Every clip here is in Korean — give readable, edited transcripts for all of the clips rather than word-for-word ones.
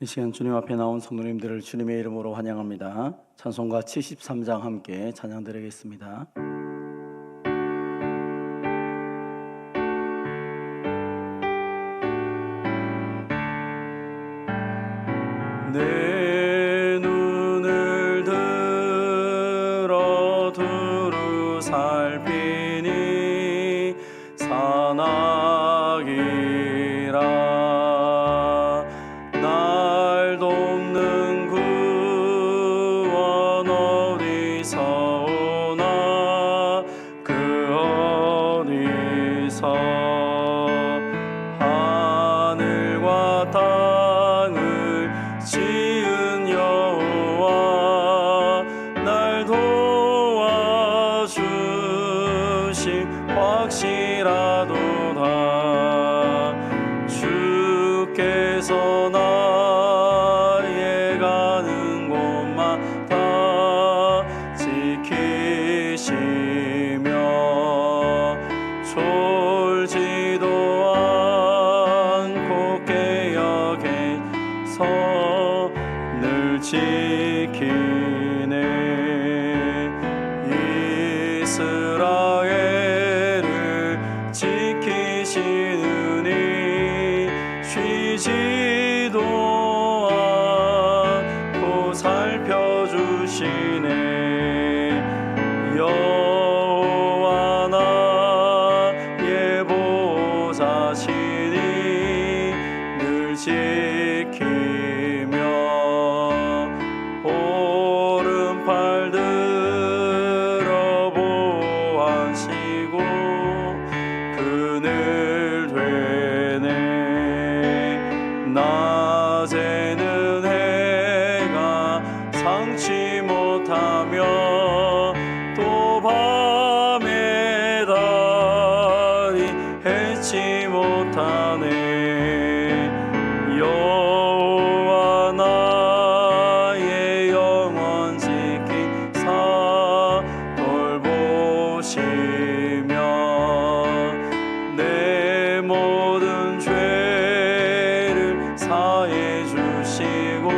이 시간 주님 앞에 나온 성도님들을 주님의 이름으로 환영합니다. 찬송가 73장 함께 찬양 드리겠습니다. 내 눈을 들어 두루 살피니 산악이라 날 돕는 구원 어디서 오나 그 어디서 하늘과 땅을 지은 여호와 날 도와주심 확실하도다. 주께서 나의 가는 곳마다 지키시며 졸지도 않고 깨어 계서 늘 지키네. 이스라엘을 지키시느니 쉬지도 않고 살펴주시네. 여호와 나의 보호자시니 늘 지키며 오른팔 들어 보호하시고 그늘 되네. 낮에는 해가 상치 못하며 또 밤에 달이 해치 못하네. 여호와 나의 영혼 지키사 돌보시며 내 모든 죄를 사해 주시고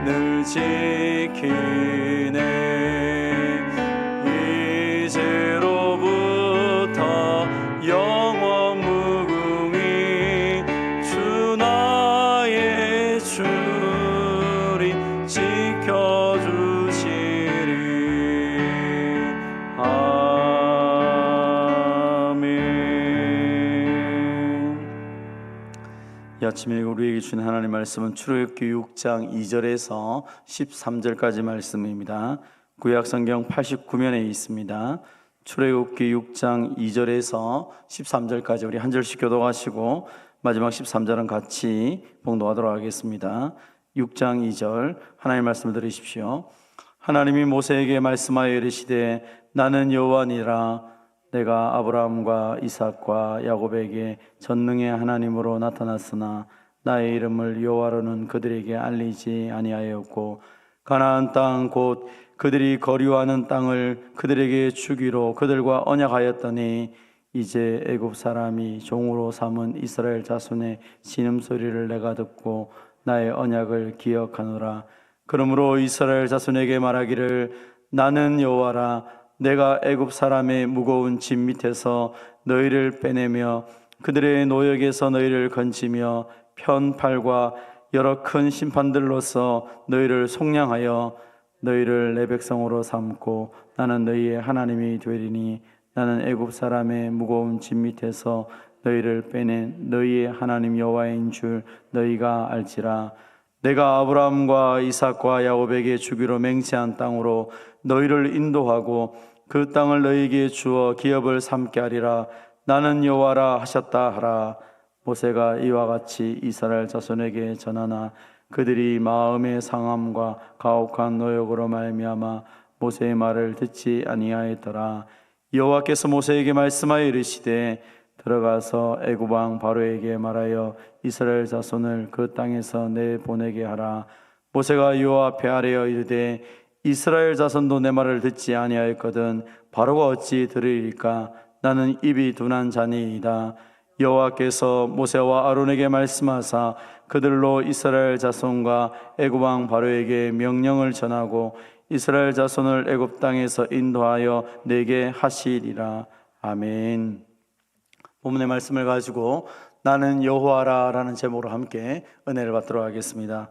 늘 지키네. 이제로부터 영원 무궁히 주 나의 주리 지켜주시리. 아멘. 이 아침에 우리에게 주신 하나님 말씀은 출애굽기 6장 2절에서 13절까지 말씀입니다. 구약성경 89면에 있습니다. 출애굽기 6장 2절에서 13절까지 우리 한 절씩 교독하시고 마지막 13절은 같이 봉독하도록 하겠습니다. 6장 2절 하나님의 말씀을 들으십시오. 하나님이 모세에게 말씀하여 이르시되 나는 여호와니라. 내가 아브라함과 이삭과 야곱에게 전능의 하나님으로 나타났으나 나의 이름을 여호와로는 그들에게 알리지 아니하였고 가나안 땅 곧 그들이 거류하는 땅을 그들에게 주기로 그들과 언약하였더니 이제 애굽 사람이 종으로 삼은 이스라엘 자손의 신음소리를 내가 듣고 나의 언약을 기억하노라. 그러므로 이스라엘 자손에게 말하기를 나는 여호와라. 내가 애굽 사람의 무거운 짐 밑에서 너희를 빼내며 그들의 노역에서 너희를 건지며 편팔과 여러 큰 심판들로서 너희를 속량하여 너희를 내 백성으로 삼고 나는 너희의 하나님이 되리니 나는 애굽 사람의 무거운 짐 밑에서 너희를 빼낸 너희의 하나님 여호와인 줄 너희가 알지라. 내가 아브라함과 이삭과 야곱에게 주기로 맹세한 땅으로 너희를 인도하고 그 땅을 너희에게 주어 기업을 삼게 하리라. 나는 여호와라 하셨다 하라. 모세가 이와 같이 이스라엘 자손에게 전하나 그들이 마음의 상함과 가혹한 노역으로 말미암아 모세의 말을 듣지 아니하였더라. 여호와께서 모세에게 말씀하여 이르시되 들어가서 애굽 왕 바로에게 말하여 이스라엘 자손을 그 땅에서 내보내게 하라. 모세가 여호와 앞에 아뢰어 이르되 이스라엘 자손도 내 말을 듣지 아니하였거든 바로가 어찌 들으리까? 나는 입이 둔한 자니이다. 여호와께서 모세와 아론에게 말씀하사 그들로 이스라엘 자손과 애굽 왕 바로에게 명령을 전하고 이스라엘 자손을 애굽 땅에서 인도하여 내게 하시리라. 아멘. 본문의 말씀을 가지고 나는 여호와라 라는 제목으로 함께 은혜를 받도록 하겠습니다.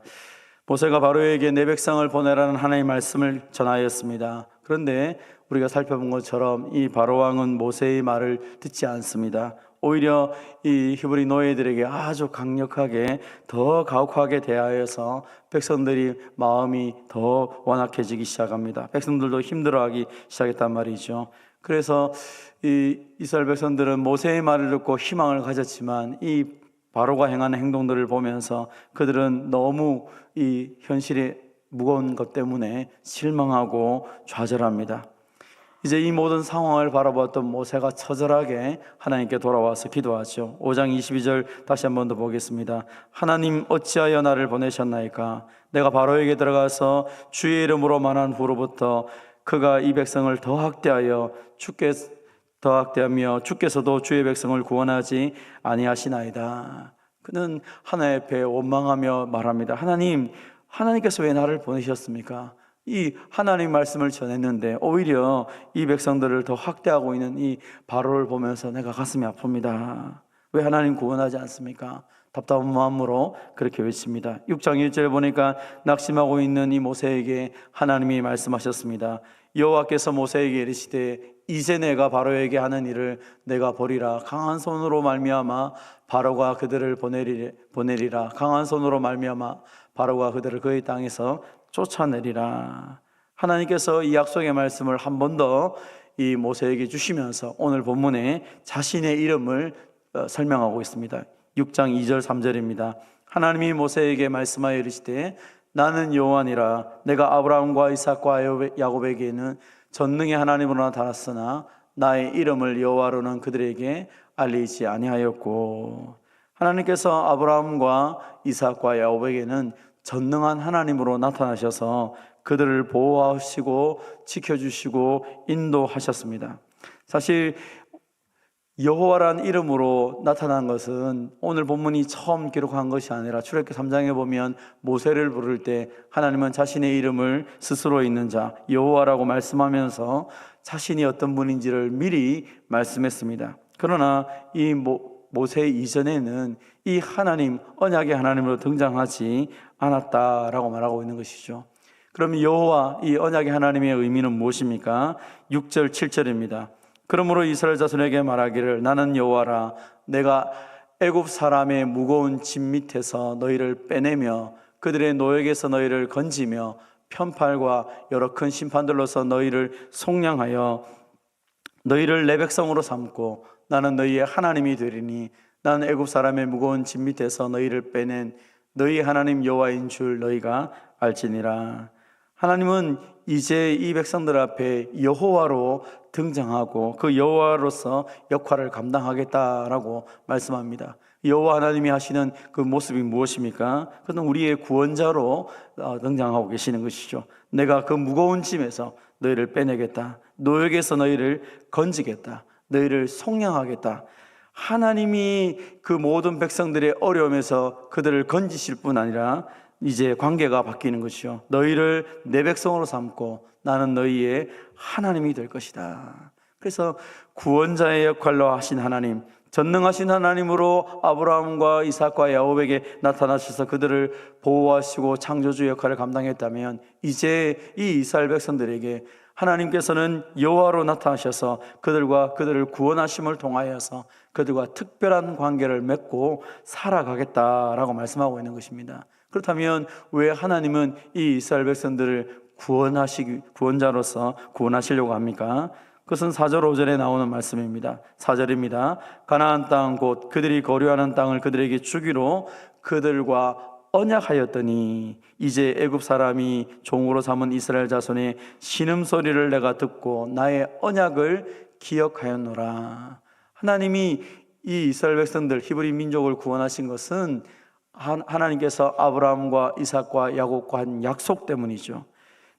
모세가 바로에게 내 백성을 보내라는 하나님의 말씀을 전하였습니다. 그런데 우리가 살펴본 것처럼 이 바로 왕은 모세의 말을 듣지 않습니다. 오히려 이 히브리 노예들에게 아주 강력하게 더 가혹하게 대하여서 백성들이 마음이 더 완악해지기 시작합니다. 백성들도 힘들어하기 시작했단 말이죠. 그래서 이 이스라엘 백성들은 모세의 말을 듣고 희망을 가졌지만 이 바로가 행하는 행동들을 보면서 그들은 너무 이 현실이 무거운 것 때문에 실망하고 좌절합니다. 이제 이 모든 상황을 바라보았던 모세가 처절하게 하나님께 돌아와서 기도하죠. 5장 22절 다시 한 번 더 보겠습니다. 하나님 어찌하여 나를 보내셨나이까? 내가 바로에게 들어가서 주의 이름으로 말한 후로부터 그가 이 백성을 더 학대하며 주께서도 주의 백성을 구원하지 아니하시나이다. 그는 하나님 앞에 원망하며 말합니다. 하나님께서 왜 나를 보내셨습니까? 이 하나님 말씀을 전했는데 오히려 이 백성들을 더 학대하고 있는 이 바로를 보면서 내가 가슴이 아픕니다. 왜 하나님 구원하지 않습니까? 답답한 마음으로 그렇게 외칩니다. 6장 1절에 보니까 낙심하고 있는 이 모세에게 하나님이 말씀하셨습니다. 여호와께서 모세에게 이르시되 이제 내가 바로에게 하는 일을 내가 보리라. 강한 손으로 말미암아 바로가 그들을 보내리라. 강한 손으로 말미암아 바로가 그들을 그의 땅에서 쫓아내리라. 하나님께서 이 약속의 말씀을 한 번 더 이 모세에게 주시면서 오늘 본문에 자신의 이름을 설명하고 있습니다. 6장 2절 3절입니다. 하나님이 모세에게 말씀하여 이르시되 나는 여호와니라. 내가 아브라함과 이삭과 야곱에게는 전능의 하나님으로 나타났으나 나의 이름을 여호와로는 그들에게 알리지 아니하였고, 하나님께서 아브라함과 이삭과 야곱에게는 전능한 하나님으로 나타나셔서 그들을 보호하시고 지켜주시고 인도하셨습니다. 사실 여호와란 이름으로 나타난 것은 오늘 본문이 처음 기록한 것이 아니라 출애굽기 3장에 보면 모세를 부를 때 하나님은 자신의 이름을 스스로 있는 자 여호와라고 말씀하면서 자신이 어떤 분인지를 미리 말씀했습니다. 그러나 이 모세 이전에는 이 하나님, 언약의 하나님으로 등장하지 않았다라고 말하고 있는 것이죠. 그럼 여호와, 이 언약의 하나님의 의미는 무엇입니까? 6절 7절입니다. 그러므로 이스라엘 자손에게 말하기를 나는 여호와라. 내가 애굽 사람의 무거운 짐 밑에서 너희를 빼내며 그들의 노역에서 너희를 건지며 편팔과 여러 큰 심판들로서 너희를 속량하여 너희를 내 백성으로 삼고 나는 너희의 하나님이 되리니 나는 애굽 사람의 무거운 짐 밑에서 너희를 빼낸 너희 하나님 여호와인 줄 너희가 알지니라. 하나님은 이제 이 백성들 앞에 여호와로 등장하고 그 여호와로서 역할을 감당하겠다라고 말씀합니다. 여호와 하나님이 하시는 그 모습이 무엇입니까? 그는 우리의 구원자로 등장하고 계시는 것이죠. 내가 그 무거운 짐에서 너희를 빼내겠다. 노역에서 너희를 건지겠다. 너희를 속량하겠다. 하나님이 그 모든 백성들의 어려움에서 그들을 건지실 뿐 아니라 이제 관계가 바뀌는 것이요. 너희를 내 백성으로 삼고 나는 너희의 하나님이 될 것이다. 그래서 구원자의 역할로 하신 하나님, 전능하신 하나님으로 아브라함과 이삭과 야곱에게 나타나셔서 그들을 보호하시고 창조주 역할을 감당했다면 이제 이 이스라엘 백성들에게 하나님께서는 여호와로 나타나셔서 그들을 구원하심을 통하여서 그들과 특별한 관계를 맺고 살아가겠다라고 말씀하고 있는 것입니다. 그렇다면 왜 하나님은 이 이스라엘 백성들을 구원자로서 구원하시려고 합니까? 그것은 4절 5절에 나오는 말씀입니다. 4절입니다. 가나안 땅 곧 그들이 거류하는 땅을 그들에게 주기로 그들과 언약하였더니 이제 애굽 사람이 종으로 삼은 이스라엘 자손의 신음소리를 내가 듣고 나의 언약을 기억하였노라. 하나님이 이 이스라엘 백성들 히브리 민족을 구원하신 것은 하나님께서 아브라함과 이삭과 야곱과 한 약속 때문이죠.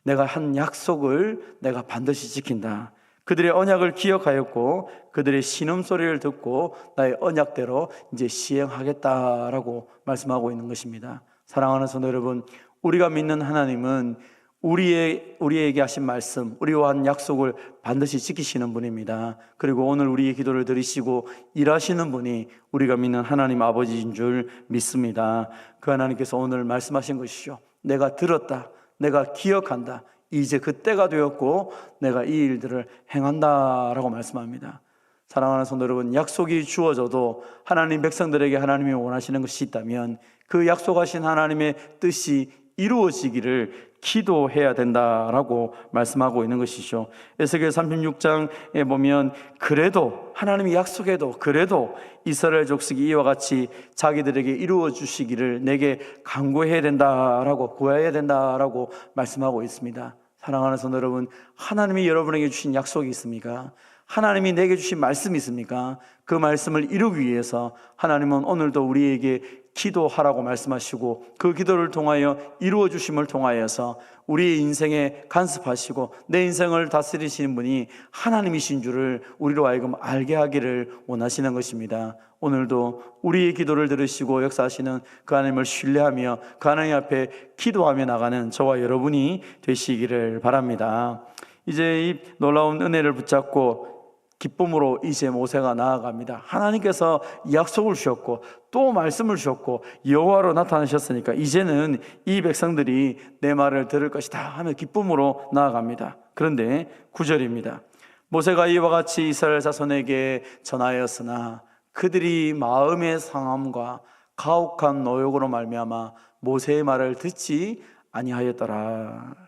내가 한 약속을 내가 반드시 지킨다. 그들의 언약을 기억하였고 그들의 신음소리를 듣고 나의 언약대로 이제 시행하겠다라고 말씀하고 있는 것입니다. 사랑하는 성도 여러분, 우리가 믿는 하나님은 우리에게 하신 말씀, 우리와 한 약속을 반드시 지키시는 분입니다. 그리고 오늘 우리의 기도를 들으시고 일하시는 분이 우리가 믿는 하나님 아버지인 줄 믿습니다. 그 하나님께서 오늘 말씀하신 것이죠. 내가 들었다, 내가 기억한다, 이제 그때가 되었고 내가 이 일들을 행한다라고 말씀합니다. 사랑하는 성도 여러분, 약속이 주어져도 하나님 백성들에게 하나님이 원하시는 것이 있다면 그 약속하신 하나님의 뜻이 이루어지기를 기도해야 된다라고 말씀하고 있는 것이죠. 에스겔 36장에 보면 그래도 하나님이 약속해도 그래도 이스라엘 족속이 이와 같이 자기들에게 이루어 주시기를 내게 간구해야 된다라고 구해야 된다라고 말씀하고 있습니다. 사랑하는 성도 여러분, 하나님이 여러분에게 주신 약속이 있습니까? 하나님이 내게 주신 말씀이 있습니까? 그 말씀을 이루기 위해서 하나님은 오늘도 우리에게 기도하라고 말씀하시고 그 기도를 통하여 이루어 주심을 통하여서 우리의 인생에 간섭하시고 내 인생을 다스리시는 분이 하나님이신 줄을 우리로 하여금 알게 하기를 원하시는 것입니다. 오늘도 우리의 기도를 들으시고 역사하시는 그 하나님을 신뢰하며 그 하나님 앞에 기도하며 나가는 저와 여러분이 되시기를 바랍니다. 이제 이 놀라운 은혜를 붙잡고 기쁨으로 이제 모세가 나아갑니다. 하나님께서 약속을 주셨고 또 말씀을 주셨고 여호와로 나타나셨으니까 이제는 이 백성들이 내 말을 들을 것이다 하며 기쁨으로 나아갑니다. 그런데 9절입니다. 모세가 이와 같이 이스라엘 자손에게 전하였으나 그들이 마음의 상함과 가혹한 노역으로 말미암아 모세의 말을 듣지 아니하였더라.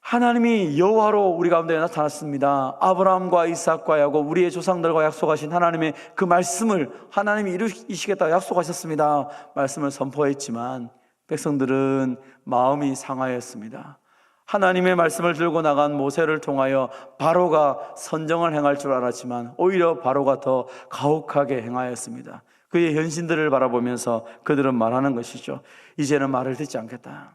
하나님이 여호와로 우리 가운데 나타났습니다. 아브라함과 이삭과 야곱 우리의 조상들과 약속하신 하나님의 그 말씀을 하나님이 이루시겠다고 약속하셨습니다. 말씀을 선포했지만 백성들은 마음이 상하였습니다. 하나님의 말씀을 들고 나간 모세를 통하여 바로가 선정을 행할 줄 알았지만 오히려 바로가 더 가혹하게 행하였습니다. 그의 현신들을 바라보면서 그들은 말하는 것이죠. 이제는 말을 듣지 않겠다.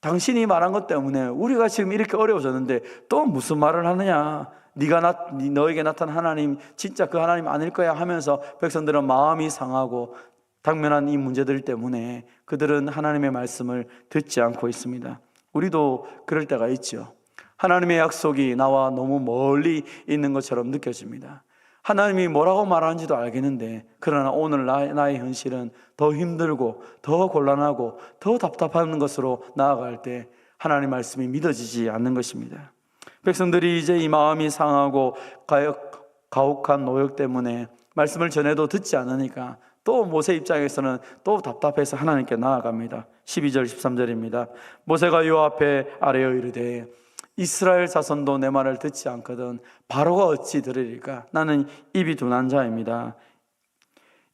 당신이 말한 것 때문에 우리가 지금 이렇게 어려워졌는데 또 무슨 말을 하느냐. 너에게 나타난 하나님 진짜 그 하나님 아닐 거야 하면서 백성들은 마음이 상하고 당면한 이 문제들 때문에 그들은 하나님의 말씀을 듣지 않고 있습니다. 우리도 그럴 때가 있죠. 하나님의 약속이 나와 너무 멀리 있는 것처럼 느껴집니다. 하나님이 뭐라고 말하는지도 알겠는데 그러나 오늘 나의 현실은 더 힘들고 더 곤란하고 더 답답한 것으로 나아갈 때 하나님의 말씀이 믿어지지 않는 것입니다. 백성들이 이제 이 마음이 상하고 가혹한 노역 때문에 말씀을 전해도 듣지 않으니까 또 모세 입장에서는 또 답답해서 하나님께 나아갑니다. 12절 13절입니다. 모세가 여호와 앞에 아뢰어 이르되 이스라엘 자손도 내 말을 듣지 않거든 바로가 어찌 들으리까? 나는 입이 둔한 자입니다.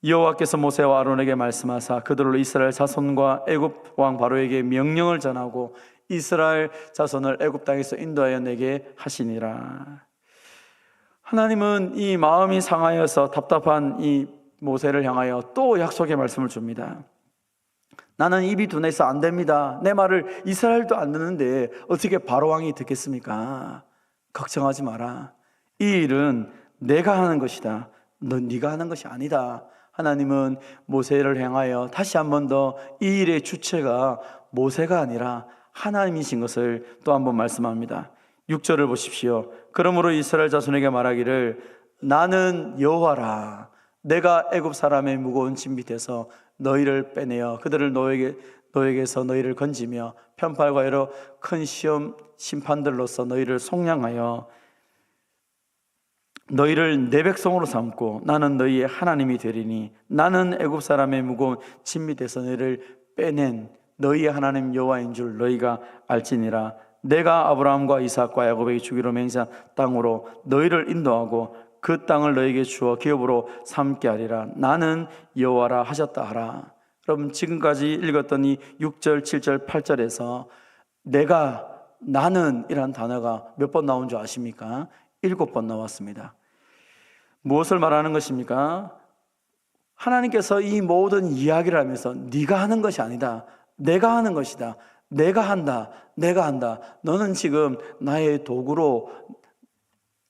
여호와께서 모세와 아론에게 말씀하사 그들로 이스라엘 자손과 애굽 왕 바로에게 명령을 전하고 이스라엘 자손을 애굽 땅에서 인도하여 내게 하시니라. 하나님은 이 마음이 상하여서 답답한 이 모세를 향하여 또 약속의 말씀을 줍니다. 나는 입이 둔해서 안 됩니다. 내 말을 이스라엘도 안 듣는데 어떻게 바로왕이 듣겠습니까? 걱정하지 마라. 이 일은 내가 하는 것이다. 네가 하는 것이 아니다. 하나님은 모세를 향하여 다시 한 번 더 이 일의 주체가 모세가 아니라 하나님이신 것을 또 한 번 말씀합니다. 6절을 보십시오. 그러므로 이스라엘 자손에게 말하기를 나는 여호와라. 내가 애굽 사람의 무거운 짐 밑에서 너희를 빼내어 그들을 너에게서 너희를 건지며 편팔과 여러 큰 시험 심판들로서 너희를 속량하여 너희를 내 백성으로 삼고 나는 너희의 하나님이 되리니 나는 애굽 사람의 무거운 짐 밑에서 너희를 빼낸 너희의 하나님 여호와인 줄 너희가 알지니라. 내가 아브라함과 이삭과 야곱에게 주기로 맹세한 땅으로 너희를 인도하고 그 땅을 너희에게 주어 기업으로 삼게 하리라. 나는 여호와라 하셨다 하라. 여러분 지금까지 읽었던 이 6절, 7절, 8절에서 나는 이란 단어가 몇 번 나온 줄 아십니까? 7번 나왔습니다. 무엇을 말하는 것입니까? 하나님께서 이 모든 이야기를 하면서 네가 하는 것이 아니다. 내가 하는 것이다. 내가 한다. 너는 지금 나의 도구로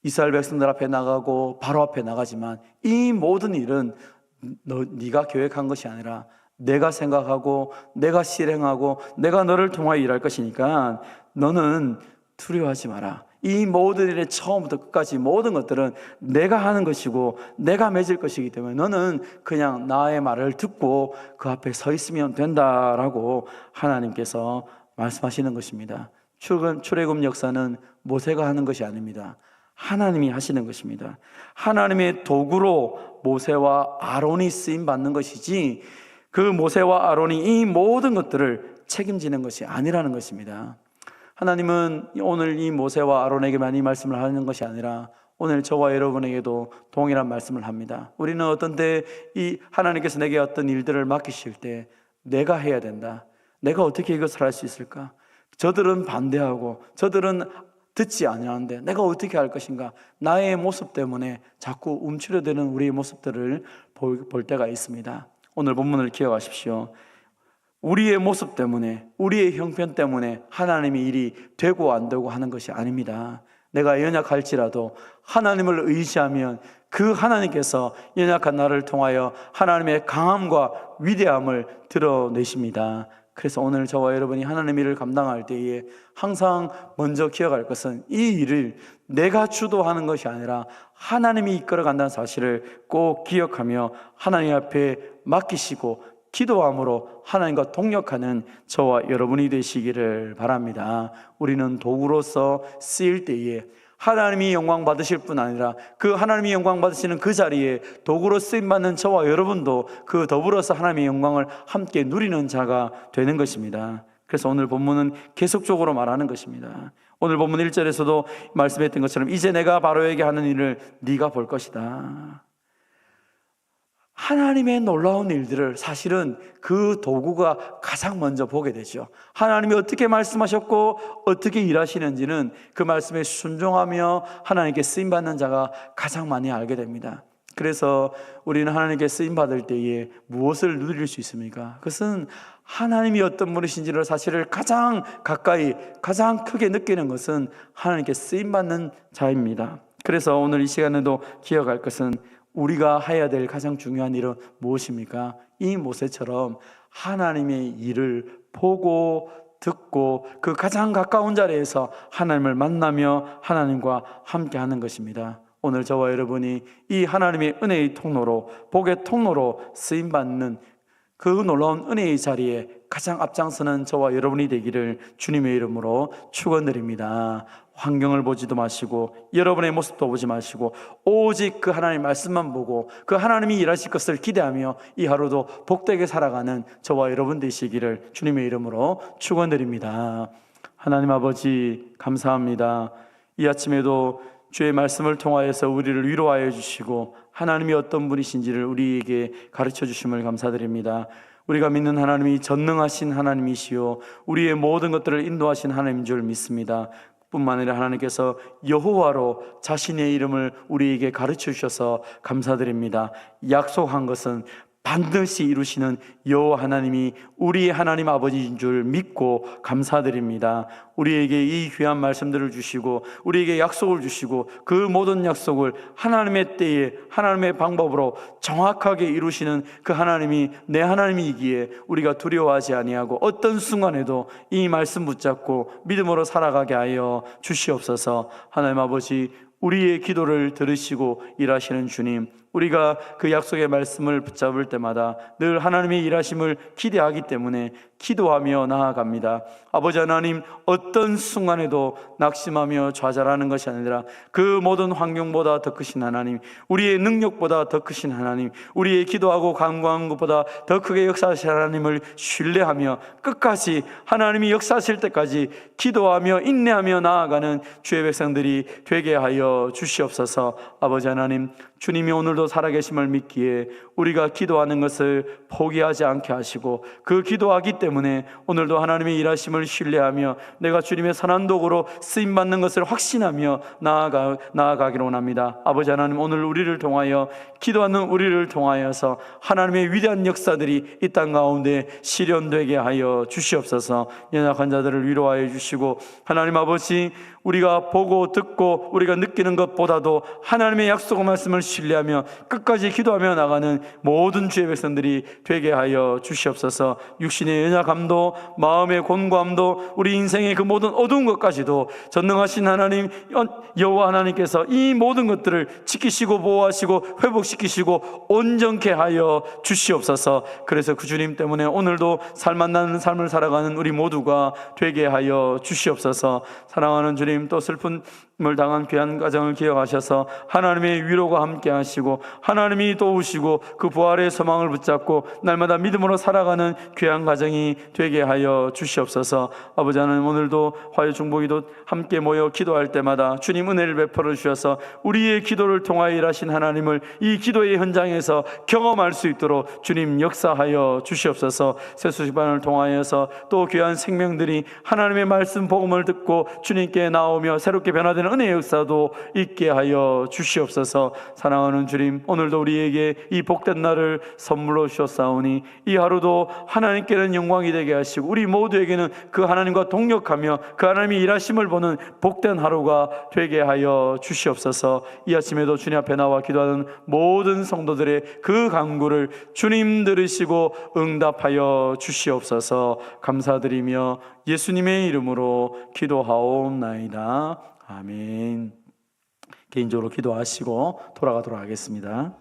이스라엘 백성들 앞에 나가고 바로 앞에 나가지만 이 모든 일은 네가 계획한 것이 아니라 내가 생각하고 내가 실행하고 내가 너를 통하여 일할 것이니까 너는 두려워하지 마라. 이 모든 일의 처음부터 끝까지 모든 것들은 내가 하는 것이고 내가 맺을 것이기 때문에 너는 그냥 나의 말을 듣고 그 앞에 서 있으면 된다라고 하나님께서 말씀하시는 것입니다. 출애굽 역사는 모세가 하는 것이 아닙니다. 하나님이 하시는 것입니다. 하나님의 도구로 모세와 아론이 쓰임 받는 것이지 그 모세와 아론이 이 모든 것들을 책임지는 것이 아니라는 것입니다. 하나님은 오늘 이 모세와 아론에게만 이 말씀을 하는 것이 아니라 오늘 저와 여러분에게도 동일한 말씀을 합니다. 우리는 어떤 때 이 하나님께서 내게 어떤 일들을 맡기실 때 내가 해야 된다. 내가 어떻게 이것을 할 수 있을까? 저들은 반대하고 저들은 듣지 아니하는데 내가 어떻게 할 것인가? 나의 모습 때문에 자꾸 움츠려드는 우리의 모습들을 볼 때가 있습니다. 오늘 본문을 기억하십시오. 우리의 모습 때문에, 우리의 형편 때문에 하나님의 일이 되고 안 되고 하는 것이 아닙니다. 내가 연약할지라도 하나님을 의지하면 그 하나님께서 연약한 나를 통하여 하나님의 강함과 위대함을 드러내십니다. 그래서 오늘 저와 여러분이 하나님의 일을 감당할 때에 항상 먼저 기억할 것은 이 일을 내가 주도하는 것이 아니라 하나님이 이끌어간다는 사실을 꼭 기억하며 하나님 앞에 맡기시고 기도함으로 하나님과 동역하는 저와 여러분이 되시기를 바랍니다. 우리는 도구로서 쓰일 때에 하나님이 영광 받으실 뿐 아니라 그 하나님이 영광 받으시는 그 자리에 도구로 쓰임받는 저와 여러분도 그 더불어서 하나님의 영광을 함께 누리는 자가 되는 것입니다. 그래서 오늘 본문은 계속적으로 말하는 것입니다. 오늘 본문 1절에서도 말씀했던 것처럼 이제 내가 바로에게 하는 일을 네가 볼 것이다. 하나님의 놀라운 일들을 사실은 그 도구가 가장 먼저 보게 되죠. 하나님이 어떻게 말씀하셨고 어떻게 일하시는지는 그 말씀에 순종하며 하나님께 쓰임받는 자가 가장 많이 알게 됩니다. 그래서 우리는 하나님께 쓰임받을 때에 무엇을 누릴 수 있습니까? 그것은 하나님이 어떤 분이신지를 사실을 가장 가까이 가장 크게 느끼는 것은 하나님께 쓰임받는 자입니다. 그래서 오늘 이 시간에도 기억할 것은 우리가 해야 될 가장 중요한 일은 무엇입니까? 이 모세처럼 하나님의 일을 보고 듣고 그 가장 가까운 자리에서 하나님을 만나며 하나님과 함께하는 것입니다. 오늘 저와 여러분이 이 하나님의 은혜의 통로로 복의 통로로 쓰임받는 그 놀라운 은혜의 자리에 가장 앞장서는 저와 여러분이 되기를 주님의 이름으로 축원드립니다. 환경을 보지도 마시고 여러분의 모습도 보지 마시고 오직 그 하나님의 말씀만 보고 그 하나님이 일하실 것을 기대하며 이 하루도 복되게 살아가는 저와 여러분 되시기를 주님의 이름으로 축원드립니다. 하나님 아버지 감사합니다. 이 아침에도 주의 말씀을 통하여서 우리를 위로하여 주시고 하나님이 어떤 분이신지를 우리에게 가르쳐 주심을 감사드립니다. 우리가 믿는 하나님이 전능하신 하나님이시요 우리의 모든 것들을 인도하신 하나님인 줄 믿습니다. 뿐만 아니라 하나님께서 여호와로 자신의 이름을 우리에게 가르쳐 주셔서 감사드립니다. 약속한 것은 반드시 이루시는 여호와 하나님이 우리의 하나님 아버지인 줄 믿고 감사드립니다. 우리에게 이 귀한 말씀들을 주시고 우리에게 약속을 주시고 그 모든 약속을 하나님의 때에 하나님의 방법으로 정확하게 이루시는 그 하나님이 내 하나님이기에 우리가 두려워하지 아니하고 어떤 순간에도 이 말씀 붙잡고 믿음으로 살아가게 하여 주시옵소서. 하나님 아버지 우리의 기도를 들으시고 일하시는 주님, 우리가 그 약속의 말씀을 붙잡을 때마다 늘 하나님의 일하심을 기대하기 때문에 기도하며 나아갑니다. 아버지 하나님, 어떤 순간에도 낙심하며 좌절하는 것이 아니라 그 모든 환경보다 더 크신 하나님, 우리의 능력보다 더 크신 하나님, 우리의 기도하고 간구하는 것보다 더 크게 역사하실 하나님을 신뢰하며 끝까지 하나님이 역사하실 때까지 기도하며 인내하며 나아가는 주의 백성들이 되게 하여 주시옵소서. 아버지 하나님, 주님이 오늘도 살아계심을 믿기에 우리가 기도하는 것을 포기하지 않게 하시고 그 기도하기 때문에 오늘도 하나님의 일하심을 신뢰하며 내가 주님의 선한 도구로 쓰임받는 것을 확신하며 나아가기로 원합니다. 아버지 하나님, 오늘 우리를 통하여 기도하는 우리를 통하여서 하나님의 위대한 역사들이 이 땅 가운데 실현되게 하여 주시옵소서. 연약한 자들을 위로하여 주시고 하나님 아버지 우리가 보고 듣고 우리가 느끼는 것보다도 하나님의 약속 말씀을 신뢰하며 끝까지 기도하며 나가는 모든 주의 백성들이 되게 하여 주시옵소서. 육신의 연약함도 마음의 곤고함도 우리 인생의 그 모든 어두운 것까지도 전능하신 하나님 여호와 하나님께서 이 모든 것들을 지키시고 보호하시고 회복시키시고 온전케 하여 주시옵소서. 그래서 그 주님 때문에 오늘도 살맛나는 삶을 살아가는 우리 모두가 되게 하여 주시옵소서. 사랑하는 주님, 또 슬픔을 당한 귀한 가정을 기억하셔서 하나님의 위로가 함께 하시고 하나님이 도우시고 그 부활의 소망을 붙잡고 날마다 믿음으로 살아가는 귀한 가정이 되게 하여 주시옵소서. 아버지 하나님, 오늘도 화요중보기도 함께 모여 기도할 때마다 주님 은혜를 베풀어 주셔서 우리의 기도를 통하여 일하신 하나님을 이 기도의 현장에서 경험할 수 있도록 주님 역사하여 주시옵소서. 세수시반을 통하여서 또 귀한 생명들이 하나님의 말씀 복음을 듣고 주님께 나오며 새롭게 변화되는 은혜의 역사도 있게 하여 주시옵소서. 사랑하는 주님, 오늘도 우리에게 이 복된 날을 선물로 주셨사오니 이 하루도 하나님께는 영광이 되게 하시고 우리 모두에게는 그 하나님과 동역하며 그 하나님이 일하심을 보는 복된 하루가 되게 하여 주시옵소서. 이 아침에도 주님 앞에 나와 기도하는 모든 성도들의 그 간구를 주님 들으시고 응답하여 주시옵소서. 감사드리며 예수님의 이름으로 기도하옵나이다. 아멘. 개인적으로 기도하시고 돌아가도록 하겠습니다.